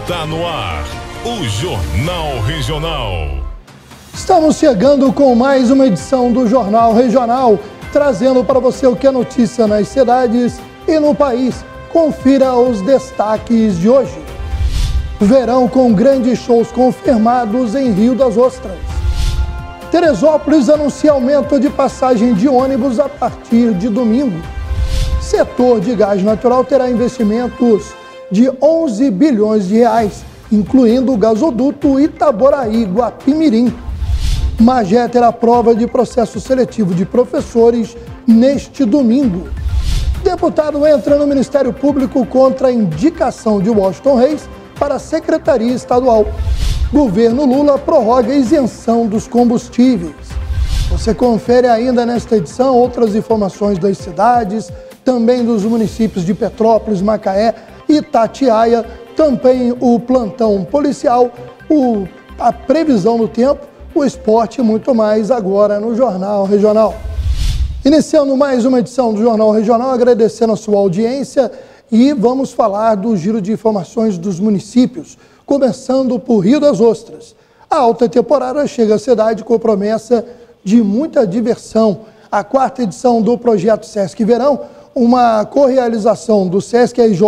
Está no ar, o Jornal Regional. Estamos chegando com mais uma edição do Jornal Regional, trazendo para você o que é notícia nas cidades e no país. Confira os destaques de hoje. Verão com grandes shows confirmados em Rio das Ostras. Teresópolis anuncia aumento de passagem de ônibus a partir de domingo. Setor de gás natural terá investimentos de 11 bilhões de reais, incluindo o gasoduto Itaboraí-Guapimirim. Magé terá prova de processo seletivo de professores neste domingo. Deputado entra no Ministério Público contra a indicação de Washington Reis para a Secretaria Estadual. Governo Lula prorroga a isenção dos combustíveis. Você confere ainda nesta edição outras informações das cidades, também dos municípios de Petrópolis, Macaé e Itatiaia, também o plantão policial, a previsão do tempo, o esporte e muito mais agora no Jornal Regional. Iniciando mais uma edição do Jornal Regional, agradecendo a sua audiência e vamos falar do giro de informações dos municípios, começando por Rio das Ostras. A alta temporada chega à cidade com promessa de muita diversão. A quarta edição do projeto Sesc Verão, uma correalização do Sesc RJ,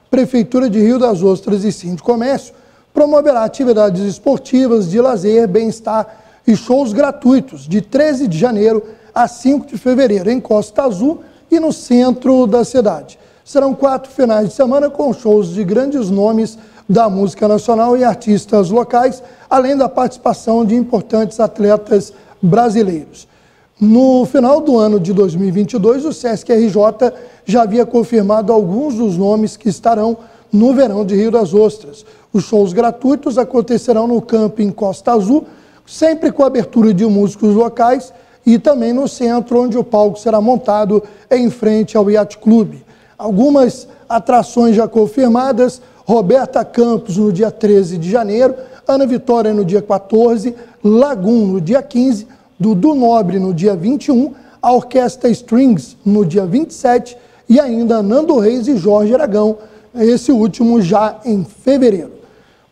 Prefeitura de Rio das Ostras e Sindicomércio, promoverá atividades esportivas, de lazer, bem-estar e shows gratuitos de 13 de janeiro a 5 de fevereiro em Costa Azul e no centro da cidade. Serão 4 finais de semana com shows de grandes nomes da música nacional e artistas locais, além da participação de importantes atletas brasileiros. No final do ano de 2022, o Sesc RJ já havia confirmado alguns dos nomes que estarão no verão de Rio das Ostras. Os shows gratuitos acontecerão no camping Costa Azul, sempre com abertura de músicos locais, e também no centro, onde o palco será montado em frente ao Yacht Club. Algumas atrações já confirmadas: Roberta Campos no dia 13 de janeiro, Ana Vitória no dia 14, Lagum no dia 15, Dudu Nobre no dia 21, a Orquestra Strings no dia 27 e ainda Nando Reis e Jorge Aragão, esse último já em fevereiro.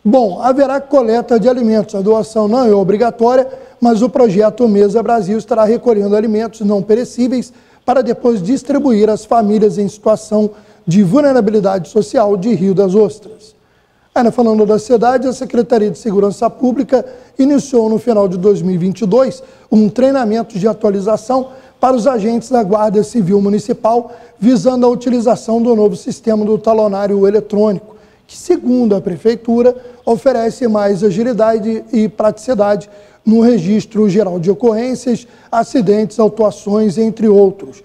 Bom, haverá coleta de alimentos. A doação não é obrigatória, mas o projeto Mesa Brasil estará recolhendo alimentos não perecíveis para depois distribuir às famílias em situação de vulnerabilidade social de Rio das Ostras. Ainda falando da cidade, a Secretaria de Segurança Pública iniciou no final de 2022 um treinamento de atualização para os agentes da Guarda Civil Municipal, visando a utilização do novo sistema do talonário eletrônico, que, segundo a Prefeitura, oferece mais agilidade e praticidade no registro geral de ocorrências, acidentes, autuações, entre outros.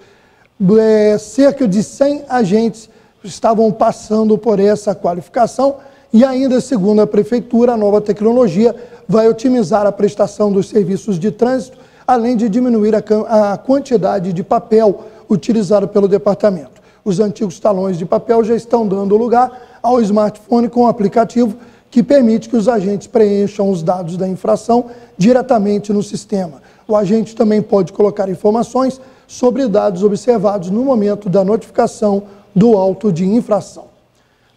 Cerca de 100 agentes estavam passando por essa qualificação e ainda, segundo a Prefeitura, a nova tecnologia vai otimizar a prestação dos serviços de trânsito, além de diminuir a quantidade de papel utilizado pelo departamento. Os antigos talões de papel já estão dando lugar ao smartphone com um aplicativo que permite que os agentes preencham os dados da infração diretamente no sistema. O agente também pode colocar informações sobre dados observados no momento da notificação do auto de infração.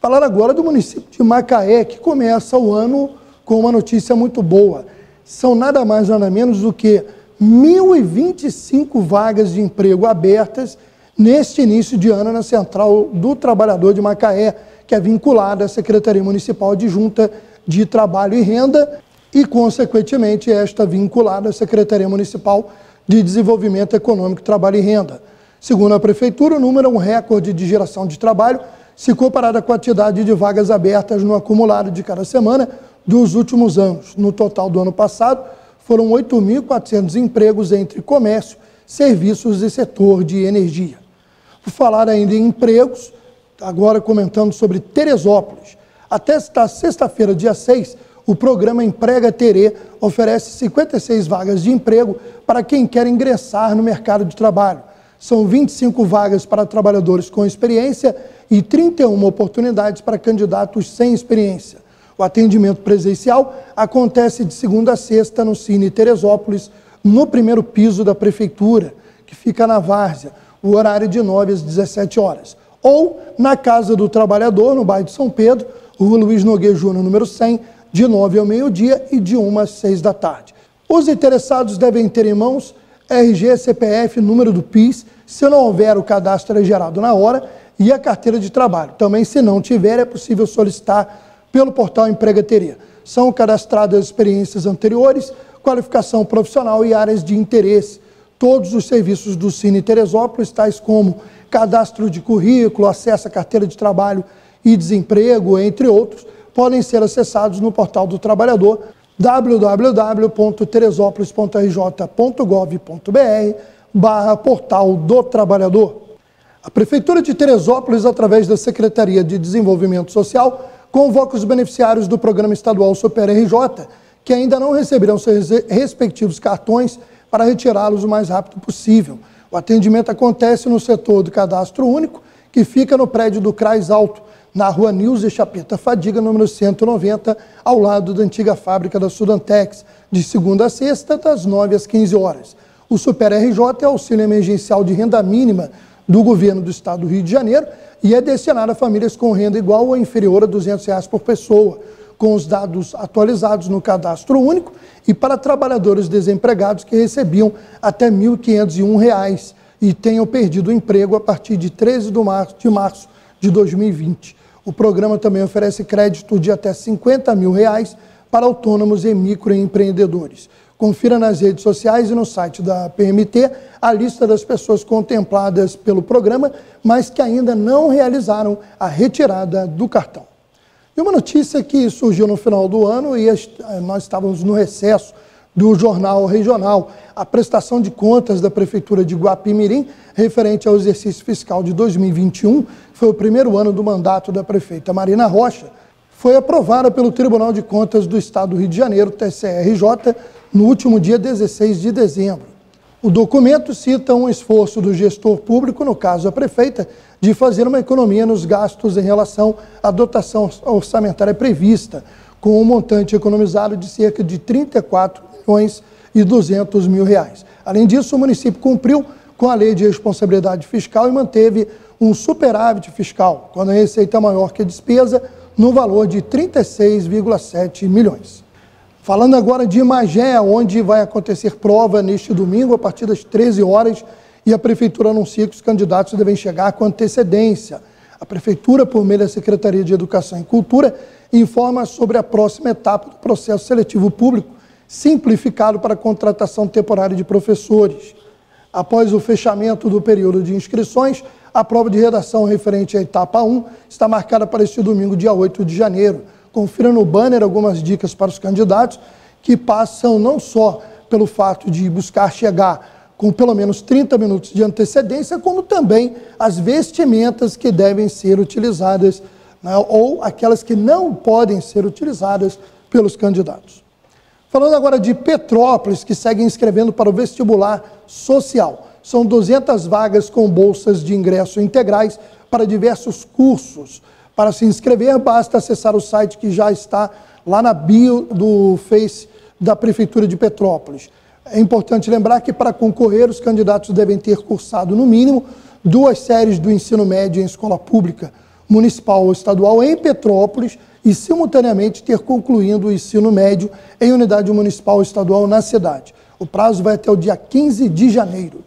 Falar agora do município de Macaé, que começa o ano com uma notícia muito boa. São nada mais nada menos do que 1.025 vagas de emprego abertas neste início de ano na Central do Trabalhador de Macaé, que é vinculada à Secretaria Municipal Adjunta de Trabalho e Renda e, consequentemente, esta vinculada à Secretaria Municipal de Desenvolvimento Econômico, Trabalho e Renda. Segundo a Prefeitura, o número é um recorde de geração de trabalho, se comparado à quantidade de vagas abertas no acumulado de cada semana dos últimos anos. No total do ano passado, foram 8.400 empregos entre comércio, serviços e setor de energia. Por falar ainda em empregos, agora comentando sobre Teresópolis. Até esta sexta-feira, dia 6, o programa Emprega Terê oferece 56 vagas de emprego para quem quer ingressar no mercado de trabalho. São 25 vagas para trabalhadores com experiência e 31 oportunidades para candidatos sem experiência. O atendimento presencial acontece de segunda a sexta no Cine Teresópolis, no primeiro piso da Prefeitura, que fica na Várzea, o horário de 9 às 17 horas. Ou na Casa do Trabalhador, no bairro de São Pedro, Rua Luiz Nogueira Júnior, número 100, de 9 ao meio-dia e de 1 às 6 da tarde. Os interessados devem ter em mãos RG, CPF, número do PIS, se não houver o cadastro é gerado na hora, e a carteira de trabalho. Também, se não tiver, é possível solicitar pelo portal Empregateria. São cadastradas experiências anteriores, qualificação profissional e áreas de interesse. Todos os serviços do Cine Teresópolis, tais como cadastro de currículo, acesso à carteira de trabalho e desemprego, entre outros, podem ser acessados no portal do trabalhador www.teresópolis.rj.gov.br/portal do trabalhador. A Prefeitura de Teresópolis, através da Secretaria de Desenvolvimento Social, convoca os beneficiários do Programa Estadual Super RJ, que ainda não receberão seus respectivos cartões, para retirá-los o mais rápido possível. O atendimento acontece no setor do Cadastro Único, que fica no prédio do CRAS Alto, na rua Nilze Chapeta Fadiga, número 190, ao lado da antiga fábrica da Sudantex, de segunda a sexta, das 9 às 15 horas. O Super RJ é auxílio emergencial de renda mínima do governo do estado do Rio de Janeiro e é destinado a famílias com renda igual ou inferior a R$ 200 por pessoa, com os dados atualizados no Cadastro Único, e para trabalhadores desempregados que recebiam até R$ 1.501 e tenham perdido o emprego a partir de 13 de março de 2020. O programa também oferece crédito de até R$ 50 mil para autônomos e microempreendedores. Confira nas redes sociais e no site da PMT a lista das pessoas contempladas pelo programa, mas que ainda não realizaram a retirada do cartão. E uma notícia que surgiu no final do ano, e nós estávamos no recesso do Jornal Regional, a prestação de contas da Prefeitura de Guapimirim, referente ao exercício fiscal de 2021, foi o primeiro ano do mandato da prefeita Marina Rocha, foi aprovada pelo Tribunal de Contas do Estado do Rio de Janeiro, TCRJ, no último dia 16 de dezembro. O documento cita um esforço do gestor público, no caso a prefeita, de fazer uma economia nos gastos em relação à dotação orçamentária prevista, com um montante economizado de cerca de R$ 34.200.000. Além disso, o município cumpriu com a Lei de Responsabilidade Fiscal e manteve um superávit fiscal, quando a receita é maior que a despesa, no valor de 36,7 milhões. Falando agora de Magé, onde vai acontecer prova neste domingo, a partir das 13 horas, e a Prefeitura anuncia que os candidatos devem chegar com antecedência. A Prefeitura, por meio da Secretaria de Educação e Cultura, informa sobre a próxima etapa do processo seletivo público, simplificado para a contratação temporária de professores. Após o fechamento do período de inscrições, a prova de redação referente à etapa 1 está marcada para este domingo, dia 8 de janeiro. Confira no banner algumas dicas para os candidatos que passam não só pelo fato de buscar chegar com pelo menos 30 minutos de antecedência, como também as vestimentas que devem ser utilizadas, né, ou aquelas que não podem ser utilizadas pelos candidatos. Falando agora de Petrópolis, que segue inscrevendo para o vestibular social. São 200 vagas com bolsas de ingresso integrais para diversos cursos. Para se inscrever, basta acessar o site que já está lá na bio do Face da Prefeitura de Petrópolis. É importante lembrar que, para concorrer, os candidatos devem ter cursado, no mínimo, 2 séries do ensino médio em escola pública, municipal ou estadual em Petrópolis e, simultaneamente, ter concluído o ensino médio em unidade municipal ou estadual na cidade. O prazo vai até o dia 15 de janeiro.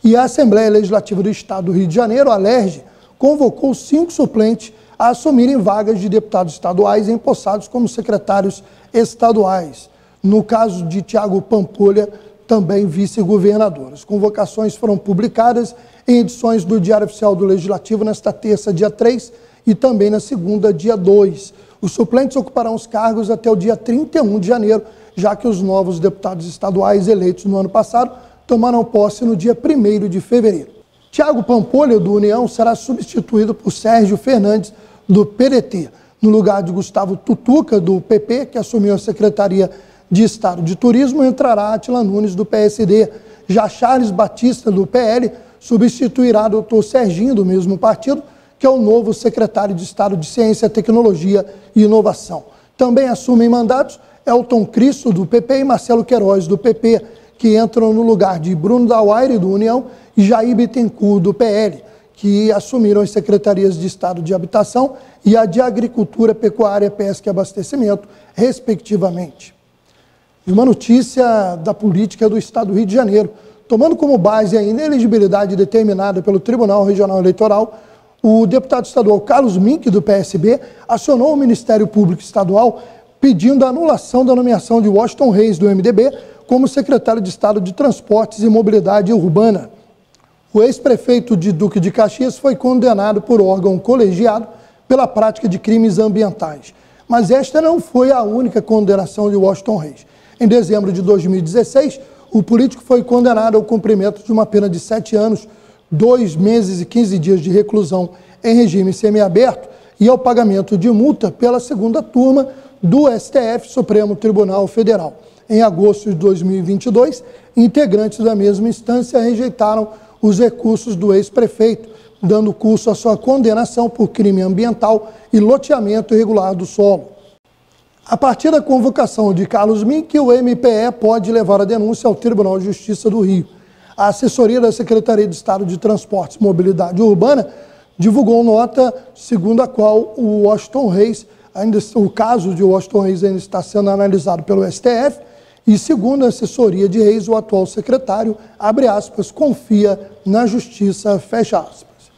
E a Assembleia Legislativa do Estado do Rio de Janeiro, a ALERJ, convocou 5 suplentes a assumirem vagas de deputados estaduais empossados como secretários estaduais. No caso de Tiago Pampolha, também vice-governador. As convocações foram publicadas em edições do Diário Oficial do Legislativo nesta terça, dia 3, e também na segunda, dia 2. Os suplentes ocuparão os cargos até o dia 31 de janeiro, já que os novos deputados estaduais eleitos no ano passado tomaram posse no dia 1º de fevereiro. Tiago Pampolha, do União, será substituído por Sérgio Fernandes, do PDT, no lugar de Gustavo Tutuca, do PP, que assumiu a Secretaria de Estado de Turismo, entrará Átila Nunes, do PSD. Já Charles Batista, do PL, substituirá Dr. Serginho, do mesmo partido, que é o novo secretário de Estado de Ciência, Tecnologia e Inovação. Também assumem mandatos Elton Cristo, do PP, e Marcelo Queiroz, do PP, que entram no lugar de Bruno Dauaire, do União, e Jair Bittencourt, do PL, que assumiram as secretarias de Estado de Habitação e a de Agricultura, Pecuária, Pesca e Abastecimento, respectivamente. E uma notícia da política do Estado do Rio de Janeiro. Tomando como base a inelegibilidade determinada pelo Tribunal Regional Eleitoral, o deputado estadual Carlos Mink, do PSB, acionou o Ministério Público Estadual pedindo a anulação da nomeação de Washington Reis, do MDB, como secretário de Estado de Transportes e Mobilidade Urbana. O ex-prefeito de Duque de Caxias foi condenado por órgão colegiado pela prática de crimes ambientais. Mas esta não foi a única condenação de Washington Reis. Em dezembro de 2016, o político foi condenado ao cumprimento de uma pena de 7 anos, 2 meses e 15 dias de reclusão em regime semiaberto e ao pagamento de multa pela segunda turma do STF, Supremo Tribunal Federal. Em agosto de 2022, integrantes da mesma instância rejeitaram os recursos do ex-prefeito, dando curso à sua condenação por crime ambiental e loteamento irregular do solo. A partir da convocação de Carlos Mink, o MPE pode levar a denúncia ao Tribunal de Justiça do Rio. A assessoria da Secretaria de Estado de Transportes e Mobilidade Urbana divulgou nota segundo a qual o caso de Washington Reis ainda está sendo analisado pelo STF e, segundo a assessoria de Reis, o atual secretário, abre aspas, confia na justiça, fecha aspas.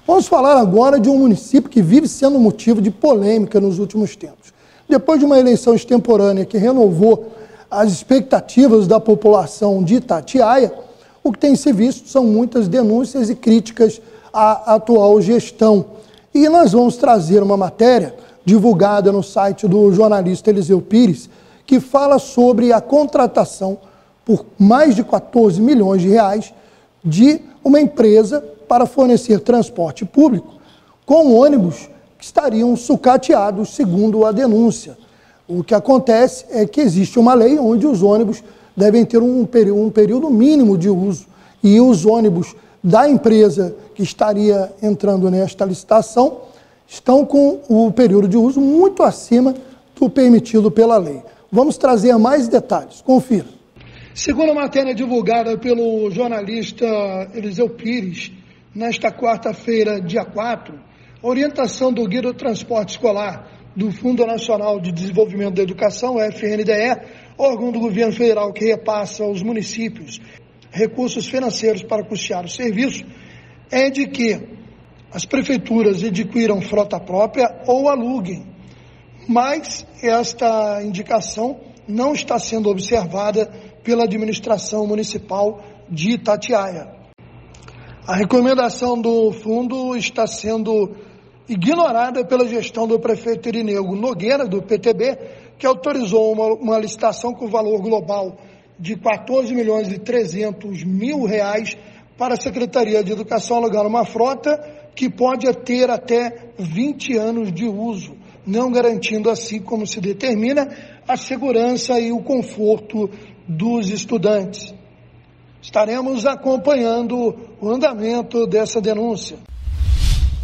Vamos falar agora de um município que vive sendo motivo de polêmica nos últimos tempos. Depois de uma eleição extemporânea que renovou as expectativas da população de Itatiaia, o que tem se visto são muitas denúncias e críticas à atual gestão. E nós vamos trazer uma matéria divulgada no site do jornalista Eliseu Pires, que fala sobre a contratação por mais de 14 milhões de reais de uma empresa para fornecer transporte público com ônibus que estariam sucateados, segundo a denúncia. O que acontece é que existe uma lei onde os ônibus devem ter um período mínimo de uso e os ônibus da empresa que estaria entrando nesta licitação estão com o período de uso muito acima do permitido pela lei. Vamos trazer mais detalhes. Confira. Segundo a matéria divulgada pelo jornalista Eliseu Pires, nesta quarta-feira, dia 4, a orientação do Guia do Transporte Escolar do Fundo Nacional de Desenvolvimento da Educação, FNDE, órgão do governo federal que repassa aos municípios recursos financeiros para custear o serviço, é de que as prefeituras adquiram frota própria ou aluguem, mas esta indicação não está sendo observada pela administração municipal de Itatiaia. A recomendação do fundo está sendo ignorada pela gestão do prefeito Irineu Nogueira, do PTB, que autorizou uma licitação com valor global de 14 milhões e 300 mil reais para a Secretaria de Educação alugar uma frota que pode ter até 20 anos de uso, não garantindo assim, como se determina, a segurança e o conforto dos estudantes. Estaremos acompanhando o andamento dessa denúncia.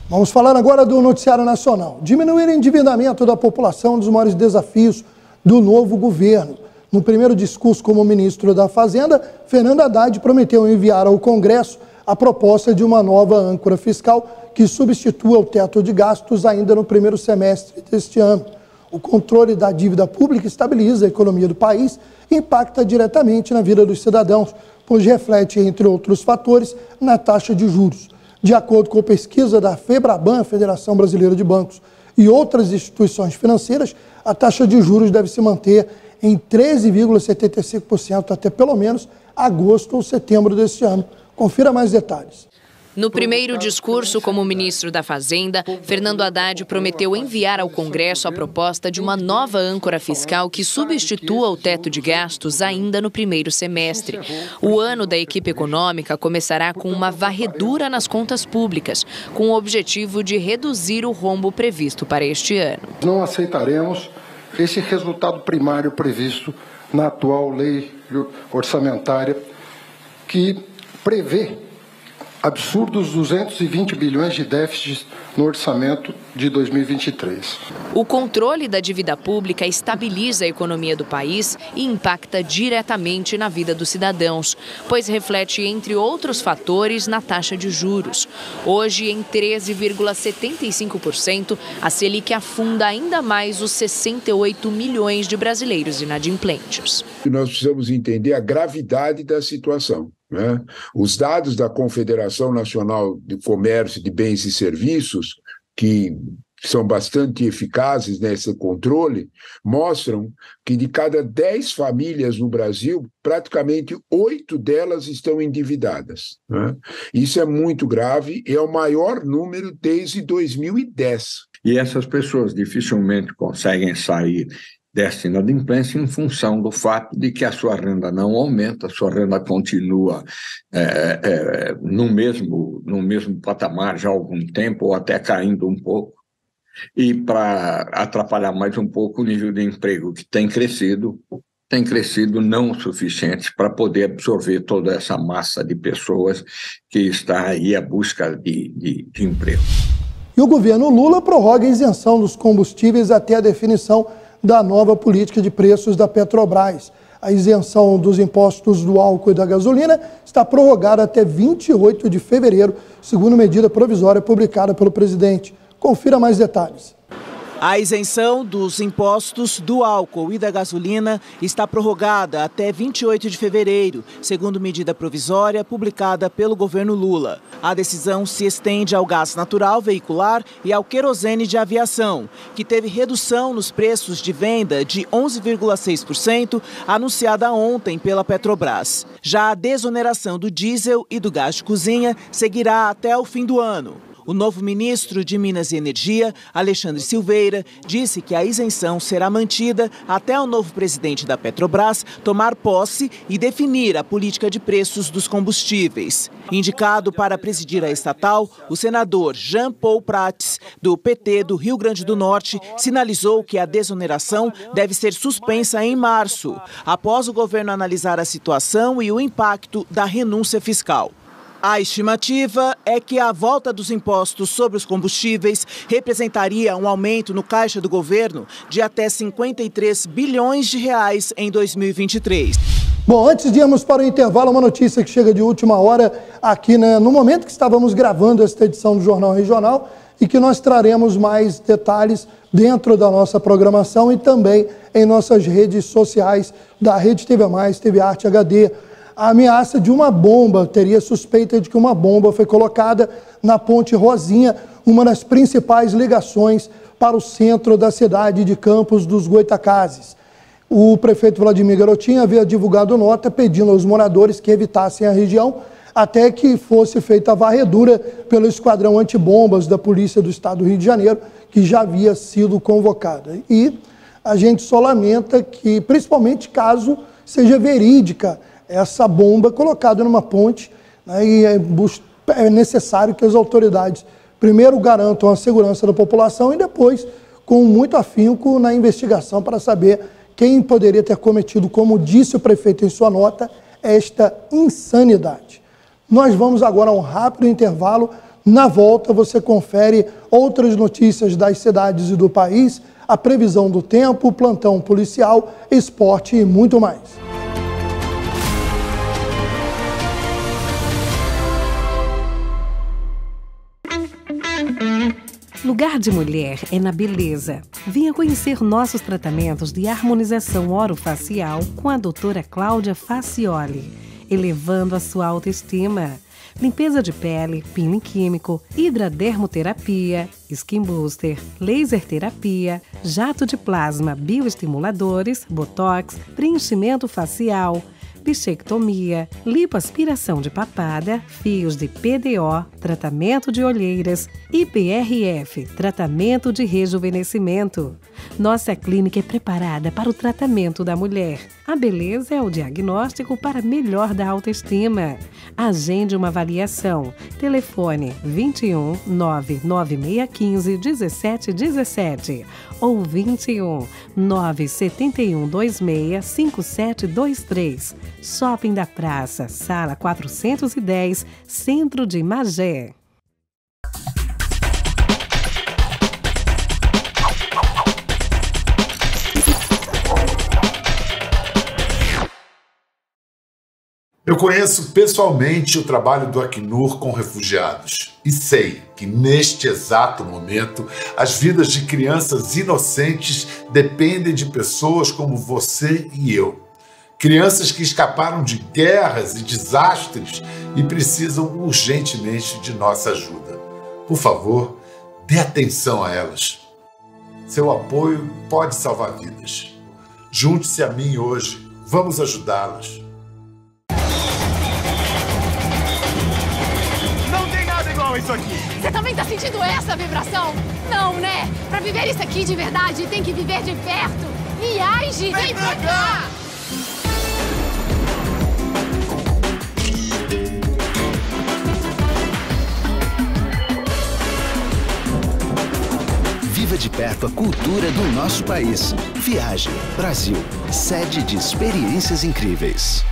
Vamos falar agora do noticiário nacional. Diminuir o endividamento da população é um dos maiores desafios do novo governo. No primeiro discurso como ministro da Fazenda, Fernando Haddad prometeu enviar ao Congresso a proposta de uma nova âncora fiscal que substitua o teto de gastos ainda no primeiro semestre deste ano. O controle da dívida pública estabiliza a economia do país e impacta diretamente na vida dos cidadãos, pois reflete, entre outros fatores, na taxa de juros. De acordo com a pesquisa da FEBRABAN, Federação Brasileira de Bancos, e outras instituições financeiras, a taxa de juros deve se manter em 13,75% até pelo menos agosto ou setembro deste ano. Confira mais detalhes. No primeiro discurso como ministro da Fazenda, Fernando Haddad prometeu enviar ao Congresso a proposta de uma nova âncora fiscal que substitua o teto de gastos ainda no primeiro semestre. O ano da equipe econômica começará com uma varredura nas contas públicas, com o objetivo de reduzir o rombo previsto para este ano. Não aceitaremos esse resultado primário previsto na atual lei orçamentária, que prevê absurdos 220 bilhões de déficit no orçamento de 2023. O controle da dívida pública estabiliza a economia do país e impacta diretamente na vida dos cidadãos, pois reflete, entre outros fatores, na taxa de juros. Hoje, em 13,75%, a Selic afunda ainda mais os 68 milhões de brasileiros inadimplentes. Nós precisamos entender a gravidade da situação. Os dados da Confederação Nacional de Comércio de Bens e Serviços, que são bastante eficazes nesse controle, mostram que de cada 10 famílias no Brasil, praticamente 8 delas estão endividadas. Isso é muito grave e é o maior número desde 2010. E essas pessoas dificilmente conseguem sair dessa inadimplência em função do fato de que a sua renda não aumenta, a sua renda continua no mesmo patamar já há algum tempo, ou até caindo um pouco. E para atrapalhar mais um pouco o nível de emprego que tem crescido não o suficiente para poder absorver toda essa massa de pessoas que está aí à busca de emprego. E o governo Lula prorroga a isenção dos combustíveis até a definição da nova política de preços da Petrobras. A isenção dos impostos do álcool e da gasolina está prorrogada até 28 de fevereiro, segundo medida provisória publicada pelo presidente. Confira mais detalhes. A isenção dos impostos do álcool e da gasolina está prorrogada até 28 de fevereiro, segundo medida provisória publicada pelo governo Lula. A decisão se estende ao gás natural veicular e ao querosene de aviação, que teve redução nos preços de venda de 11,6%, anunciada ontem pela Petrobras. Já a desoneração do diesel e do gás de cozinha seguirá até o fim do ano. O novo ministro de Minas e Energia, Alexandre Silveira, disse que a isenção será mantida até o novo presidente da Petrobras tomar posse e definir a política de preços dos combustíveis. Indicado para presidir a estatal, o senador Jean Paul Prats, do PT do Rio Grande do Norte, sinalizou que a desoneração deve ser suspensa em março, após o governo analisar a situação e o impacto da renúncia fiscal. A estimativa é que a volta dos impostos sobre os combustíveis representaria um aumento no caixa do governo de até 53 bilhões de reais em 2023. Bom, antes de irmos para o intervalo, uma notícia que chega de última hora aqui, no momento que estávamos gravando esta edição do Jornal Regional, e que nós traremos mais detalhes dentro da nossa programação e também em nossas redes sociais da Rede TV+, TV Arte HD. A ameaça de uma bomba, teria suspeita de que uma bomba foi colocada na Ponte Rosinha, uma das principais ligações para o centro da cidade de Campos dos Goytacazes. O prefeito Vladimir Garotinho havia divulgado nota pedindo aos moradores que evitassem a região até que fosse feita a varredura pelo esquadrão antibombas da Polícia do Estado do Rio de Janeiro, que já havia sido convocada. E a gente só lamenta que, principalmente caso seja verídica essa bomba colocada numa ponte, e é necessário que as autoridades primeiro garantam a segurança da população e depois, com muito afinco na investigação para saber quem poderia ter cometido, como disse o prefeito em sua nota, esta insanidade. Nós vamos agora a um rápido intervalo. Na volta você confere outras notícias das cidades e do país, a previsão do tempo, plantão policial, esporte e muito mais. Lugar de mulher é na beleza. Venha conhecer nossos tratamentos de harmonização orofacial com a doutora Cláudia Facioli, elevando a sua autoestima. Limpeza de pele, peeling químico, hidradermoterapia, skin booster, laser terapia, jato de plasma, bioestimuladores, botox, preenchimento facial, bichectomia, lipoaspiração de papada, fios de PDO, tratamento de olheiras, IPRF, tratamento de rejuvenescimento. Nossa clínica é preparada para o tratamento da mulher. A beleza é o diagnóstico para melhor da autoestima. Agende uma avaliação. Telefone 21 99615 1717 ou 21 97126 5723. Shopping da Praça, sala 410, Centro de Magé. Eu conheço pessoalmente o trabalho do Acnur com refugiados e sei que neste exato momento as vidas de crianças inocentes dependem de pessoas como você e eu. Crianças que escaparam de guerras e desastres e precisam urgentemente de nossa ajuda. Por favor, dê atenção a elas. Seu apoio pode salvar vidas. Junte-se a mim hoje. Vamos ajudá-las. Isso aqui. Você também tá sentindo essa vibração? Não, né? Pra viver isso aqui de verdade, tem que viver de perto. Viaje! Vem pra cá! Viva de perto a cultura do nosso país. Viaje Brasil, sede de experiências incríveis.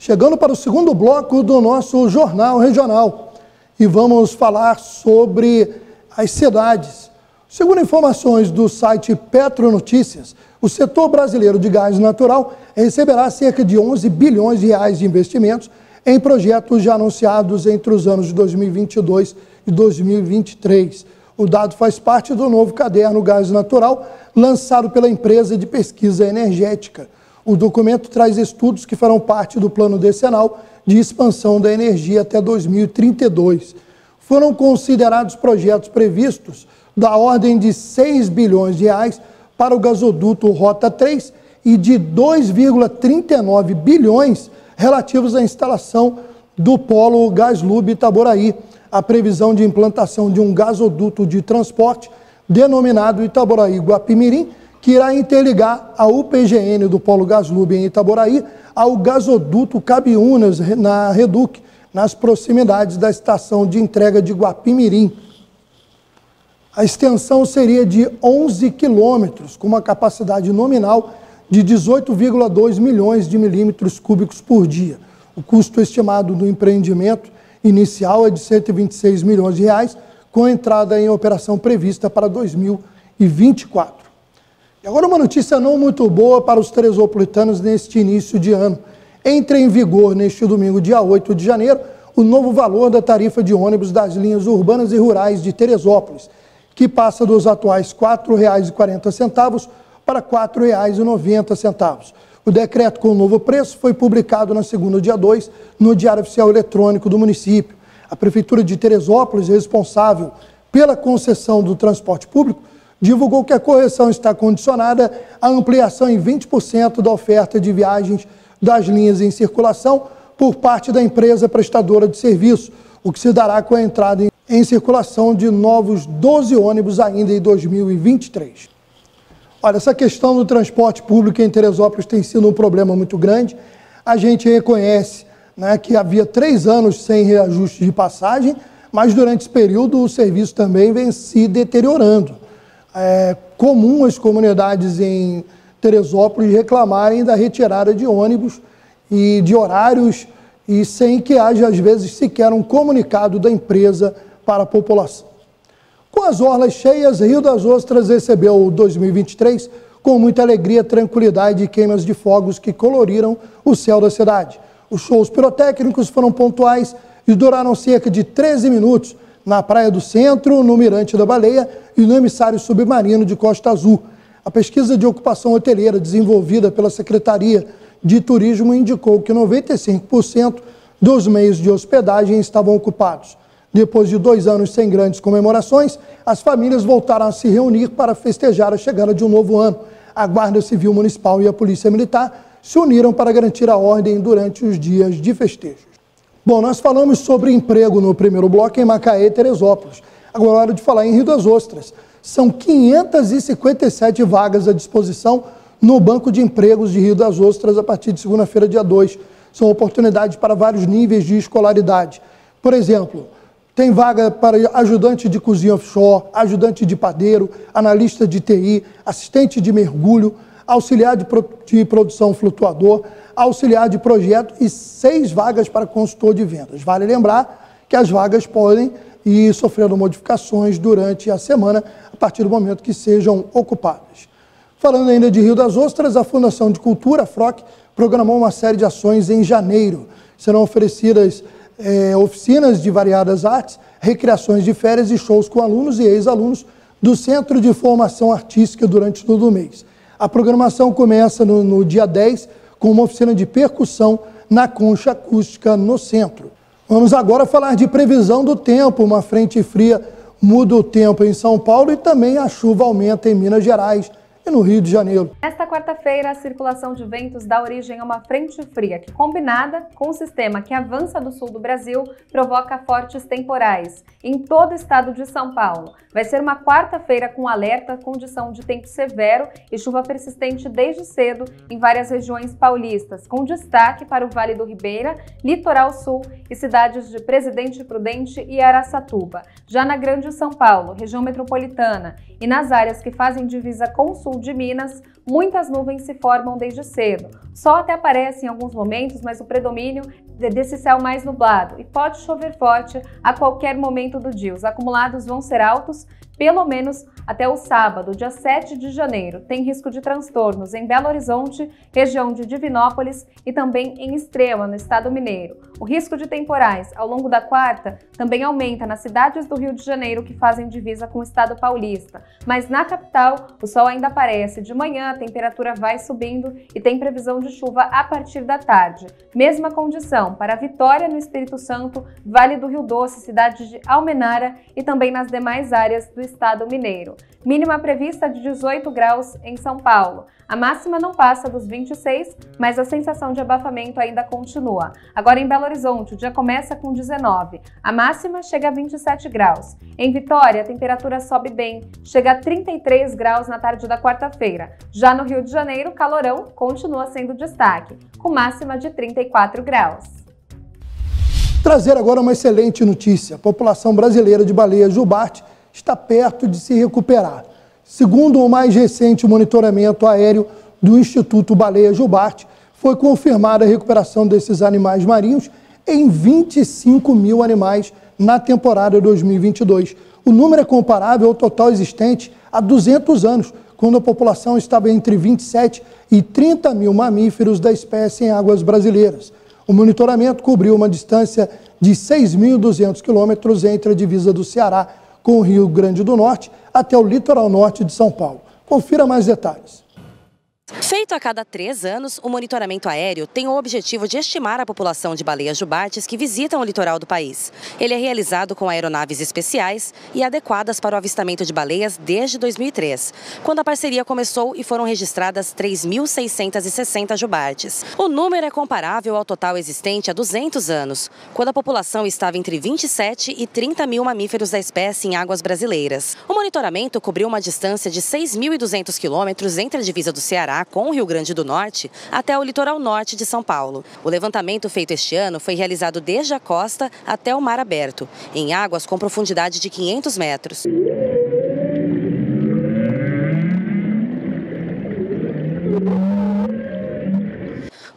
Chegando para o segundo bloco do nosso Jornal Regional e vamos falar sobre as cidades. Segundo informações do site Petro Notícias, o setor brasileiro de gás natural receberá cerca de 11 bilhões de reais de investimentos em projetos já anunciados entre os anos de 2022 e 2023. O dado faz parte do novo caderno Gás Natural, lançado pela empresa de pesquisa energética. O documento traz estudos que farão parte do plano decenal de expansão da energia até 2032. Foram considerados projetos previstos da ordem de 6 bilhões de reais para o gasoduto Rota 3 e de 2,39 bilhões relativos à instalação do polo Gaslub Itaboraí. A previsão de implantação de um gasoduto de transporte denominado Itaboraí-Guapimirim, que irá interligar a UPGN do Polo Gaslub em Itaboraí ao gasoduto Cabiúnas, na Reduc, nas proximidades da estação de entrega de Guapimirim. A extensão seria de 11 quilômetros, com uma capacidade nominal de 18,2 milhões de milímetros cúbicos por dia. O custo estimado do empreendimento inicial é de 126 milhões de reais, com entrada em operação prevista para 2024. E agora uma notícia não muito boa para os teresopolitanos neste início de ano. Entra em vigor neste domingo, dia 8 de janeiro, o novo valor da tarifa de ônibus das linhas urbanas e rurais de Teresópolis, que passa dos atuais R$ 4,40 para R$ 4,90. O decreto com o novo preço foi publicado na segunda, dia 2, no Diário Oficial Eletrônico do município. A Prefeitura de Teresópolis, responsável pela concessão do transporte público, divulgou que a correção está condicionada à ampliação em 20% da oferta de viagens das linhas em circulação por parte da empresa prestadora de serviço, o que se dará com a entrada em circulação de novos 12 ônibus ainda em 2023. Olha, essa questão do transporte público em Teresópolis tem sido um problema muito grande. A gente reconhece, né, que havia 3 anos sem reajuste de passagem, mas durante esse período o serviço também vem se deteriorando. É comum as comunidades em Teresópolis reclamarem da retirada de ônibus e de horários e sem que haja, às vezes, sequer um comunicado da empresa para a população. Com as orlas cheias, Rio das Ostras recebeu 2023 com muita alegria, tranquilidade e queimas de fogos que coloriram o céu da cidade. Os shows pirotécnicos foram pontuais e duraram cerca de 13 minutos, na Praia do Centro, no Mirante da Baleia e no Emissário Submarino de Costa Azul. A pesquisa de ocupação hoteleira desenvolvida pela Secretaria de Turismo indicou que 95% dos meios de hospedagem estavam ocupados. Depois de 2 anos sem grandes comemorações, as famílias voltaram a se reunir para festejar a chegada de um novo ano. A Guarda Civil Municipal e a Polícia Militar se uniram para garantir a ordem durante os dias de festejos. Bom, nós falamos sobre emprego no primeiro bloco em Macaé e Teresópolis. Agora é hora de falar em Rio das Ostras. São 557 vagas à disposição no Banco de Empregos de Rio das Ostras a partir de segunda-feira, dia 2. São oportunidades para vários níveis de escolaridade. Por exemplo, Tem vaga para ajudante de cozinha offshore, ajudante de padeiro, analista de TI, assistente de mergulho, auxiliar de produção flutuador, auxiliar de projeto e 6 vagas para consultor de vendas. Vale lembrar que as vagas podem ir sofrendo modificações durante a semana, a partir do momento que sejam ocupadas. Falando ainda de Rio das Ostras, a Fundação de Cultura, a FROC, programou uma série de ações em janeiro. Serão oferecidas oficinas de variadas artes, recreações de férias e shows com alunos e ex-alunos do Centro de Formação Artística durante todo o mês. A programação começa no dia 10, com uma oficina de percussão na Concha Acústica, no centro. Vamos agora falar de previsão do tempo. Uma frente fria muda o tempo em São Paulo e também a chuva aumenta em Minas Gerais e no Rio de Janeiro. Nesta quarta-feira, a circulação de ventos dá origem a uma frente fria que, combinada com o sistema que avança do sul do Brasil, provoca fortes temporais em todo o estado de São Paulo. Vai ser uma quarta-feira com alerta, condição de tempo severo e chuva persistente desde cedo em várias regiões paulistas, com destaque para o Vale do Ribeira, Litoral Sul e cidades de Presidente Prudente e Araçatuba. Já na Grande São Paulo, região metropolitana e nas áreas que fazem divisa com o sul de Minas, muitas nuvens se formam desde cedo. O sol até aparece em alguns momentos, mas o predomínio desse céu mais nublado e pode chover forte a qualquer momento do dia. Os acumulados vão ser altos, pelo menos até o sábado, dia 7 de janeiro. Tem risco de transtornos em Belo Horizonte, região de Divinópolis e também em Extrema, no estado mineiro. O risco de temporais ao longo da quarta também aumenta nas cidades do Rio de Janeiro que fazem divisa com o estado paulista. Mas na capital, o sol ainda aparece. De manhã, a temperatura vai subindo e tem previsão de chuva a partir da tarde. Mesma condição para Vitória, no Espírito Santo, Vale do Rio Doce, cidade de Almenara e também nas demais áreas do estado mineiro. Mínima prevista de 18 graus em São Paulo. A máxima não passa dos 26, mas a sensação de abafamento ainda continua. Agora em Belo Horizonte, o dia começa com 19. A máxima chega a 27 graus. Em Vitória, a temperatura sobe bem, chega a 33 graus na tarde da quarta-feira. Já no Rio de Janeiro, o calorão continua sendo destaque, com máxima de 34 graus. Trazer agora uma excelente notícia. A população brasileira de baleia jubarte está perto de se recuperar. Segundo o mais recente monitoramento aéreo do Instituto Baleia Jubarte, foi confirmada a recuperação desses animais marinhos em 25 mil animais na temporada 2022. O número é comparável ao total existente há 200 anos, quando a população estava entre 27 e 30 mil mamíferos da espécie em águas brasileiras. O monitoramento cobriu uma distância de 6.200 quilômetros entre a divisa do Ceará com o Rio Grande do Norte até o litoral norte de São Paulo. Confira mais detalhes. Feito a cada 3 anos, o monitoramento aéreo tem o objetivo de estimar a população de baleias jubartes que visitam o litoral do país. Ele é realizado com aeronaves especiais e adequadas para o avistamento de baleias desde 2003, quando a parceria começou e foram registradas 3.660 jubartes. O número é comparável ao total existente há 200 anos, quando a população estava entre 27 e 30 mil mamíferos da espécie em águas brasileiras. O monitoramento cobriu uma distância de 6.200 quilômetros entre a divisa do Ceará com o Rio Grande do Norte até o litoral norte de São Paulo. O levantamento feito este ano foi realizado desde a costa até o mar aberto, em águas com profundidade de 500 metros.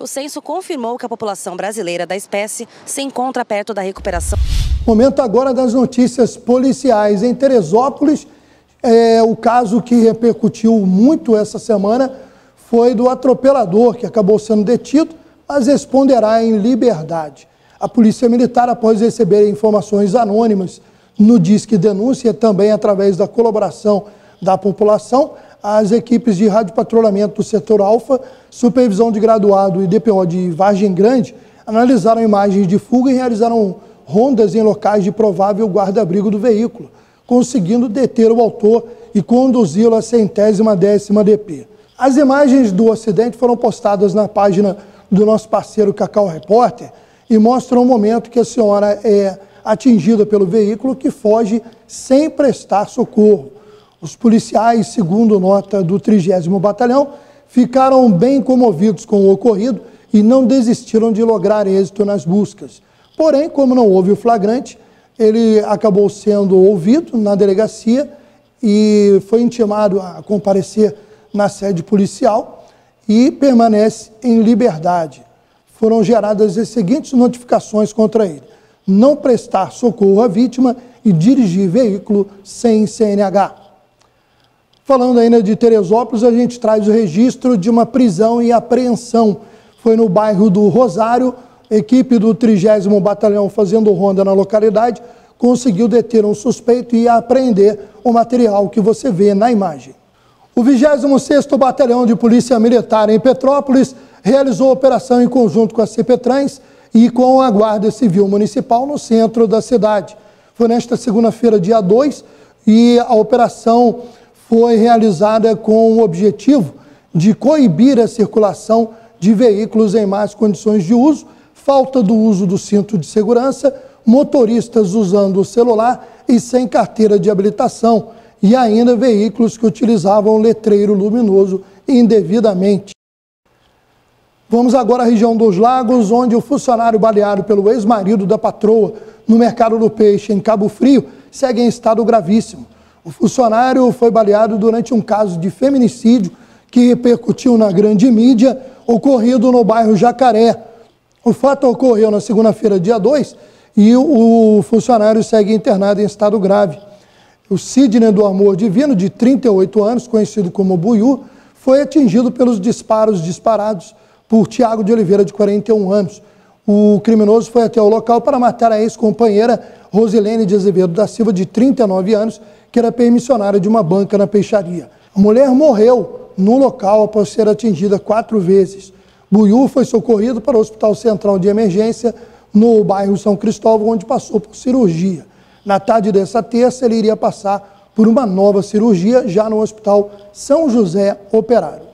O censo confirmou que a população brasileira da espécie se encontra perto da recuperação. Momento agora das notícias policiais. Em Teresópolis, o caso que repercutiu muito essa semana foi do atropelador, que acabou sendo detido, mas responderá em liberdade. A Polícia Militar, após receber informações anônimas no Disque Denúncia, também através da colaboração da população, as equipes de radiopatrulhamento do Setor Alfa, Supervisão de Graduado e DPO de Vargem Grande, analisaram imagens de fuga e realizaram rondas em locais de provável guarda-abrigo do veículo, conseguindo deter o autor e conduzi-lo à 110ª DP. As imagens do acidente foram postadas na página do nosso parceiro Cacau Repórter e mostram o momento que a senhora é atingida pelo veículo que foge sem prestar socorro. Os policiais, segundo nota do 30º Batalhão, ficaram bem comovidos com o ocorrido e não desistiram de lograr êxito nas buscas. Porém, como não houve o flagrante, Ele acabou sendo ouvido na delegacia e foi intimado a comparecer na sede policial e permanece em liberdade. Foram geradas as seguintes notificações contra ele: não prestar socorro à vítima e dirigir veículo sem CNH. Falando ainda de Teresópolis, a gente traz o registro de uma prisão e apreensão. Foi no bairro do Rosário. Equipe do 30º Batalhão fazendo ronda na localidade conseguiu deter um suspeito e apreender o material que você vê na imagem. O 26º Batalhão de Polícia Militar em Petrópolis realizou operação em conjunto com a CPTRANS e com a Guarda Civil Municipal no centro da cidade. Foi nesta segunda-feira, dia 2, e a operação foi realizada com o objetivo de coibir a circulação de veículos em más condições de uso, falta do uso do cinto de segurança, motoristas usando o celular e sem carteira de habilitação, e ainda veículos que utilizavam letreiro luminoso indevidamente. Vamos agora à região dos Lagos, onde o funcionário baleado pelo ex-marido da patroa no mercado do peixe em Cabo Frio segue em estado gravíssimo. O funcionário foi baleado durante um caso de feminicídio que repercutiu na grande mídia, ocorrido no bairro Jacaré. O fato ocorreu na segunda-feira, dia 2, e o funcionário segue internado em estado grave. O Sidney do Amor Divino, de 38 anos, conhecido como Buiú, foi atingido pelos disparos disparados por Tiago de Oliveira, de 41 anos. O criminoso foi até o local para matar a ex-companheira Rosilene de Azevedo da Silva, de 39 anos, que era permissionária de uma banca na peixaria. A mulher morreu no local após ser atingida 4 vezes. Buiú foi socorrido para o Hospital Central de Emergência no bairro São Cristóvão, onde passou por cirurgia. Na tarde dessa terça, ele iria passar por uma nova cirurgia já no Hospital São José Operário.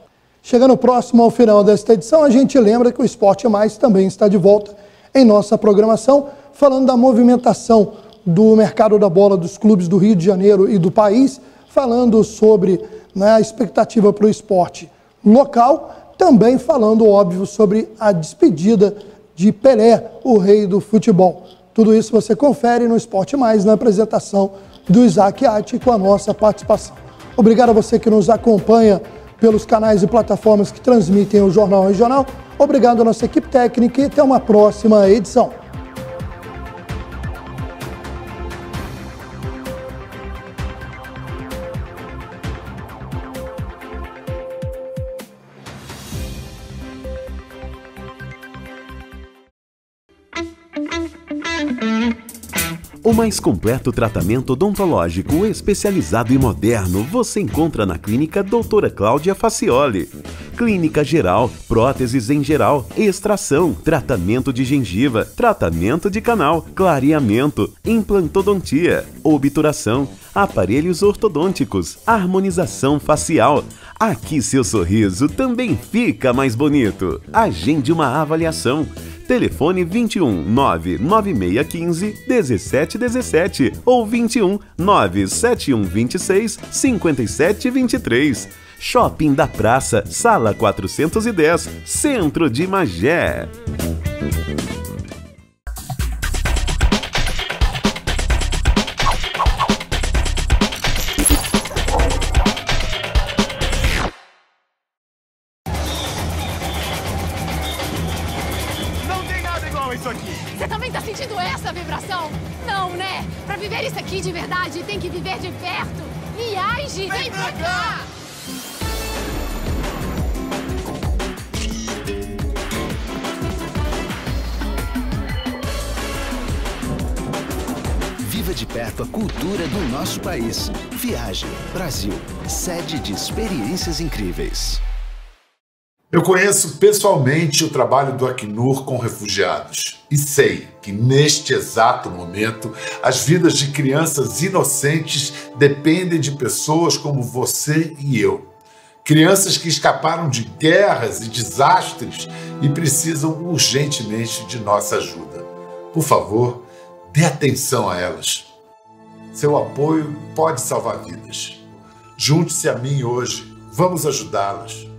Chegando próximo ao final desta edição, a gente lembra que o Esporte Mais também está de volta em nossa programação, falando da movimentação do mercado da bola dos clubes do Rio de Janeiro e do país, falando sobre a expectativa para o esporte local, também falando, óbvio, sobre a despedida de Pelé, o rei do futebol. Tudo isso você confere no Esporte Mais, na apresentação do Isaac Atti, com a nossa participação. Obrigado a você que nos acompanha pelos canais e plataformas que transmitem o Jornal Regional. Obrigado à nossa equipe técnica e até uma próxima edição. O mais completo tratamento odontológico especializado e moderno você encontra na Clínica Doutora Cláudia Facioli. Clínica geral, próteses em geral, extração, tratamento de gengiva, tratamento de canal, clareamento, implantodontia, obturação, aparelhos ortodônticos, harmonização facial. Aqui seu sorriso também fica mais bonito. Agende uma avaliação. Telefone 21 99615 1717 ou 21 97126 5723. Shopping da Praça, Sala 410, Centro de Magé. Você também tá sentindo essa vibração? Não, né? Pra viver isso aqui de verdade, tem que viver de perto. Viaje! Vem pra cá! Viva de perto a cultura do nosso país. Viaje Brasil, sede de experiências incríveis. Eu conheço pessoalmente o trabalho do Acnur com refugiados e sei que neste exato momento as vidas de crianças inocentes dependem de pessoas como você e eu. Crianças que escaparam de guerras e desastres e precisam urgentemente de nossa ajuda. Por favor, dê atenção a elas. Seu apoio pode salvar vidas. Junte-se a mim hoje. Vamos ajudá-las.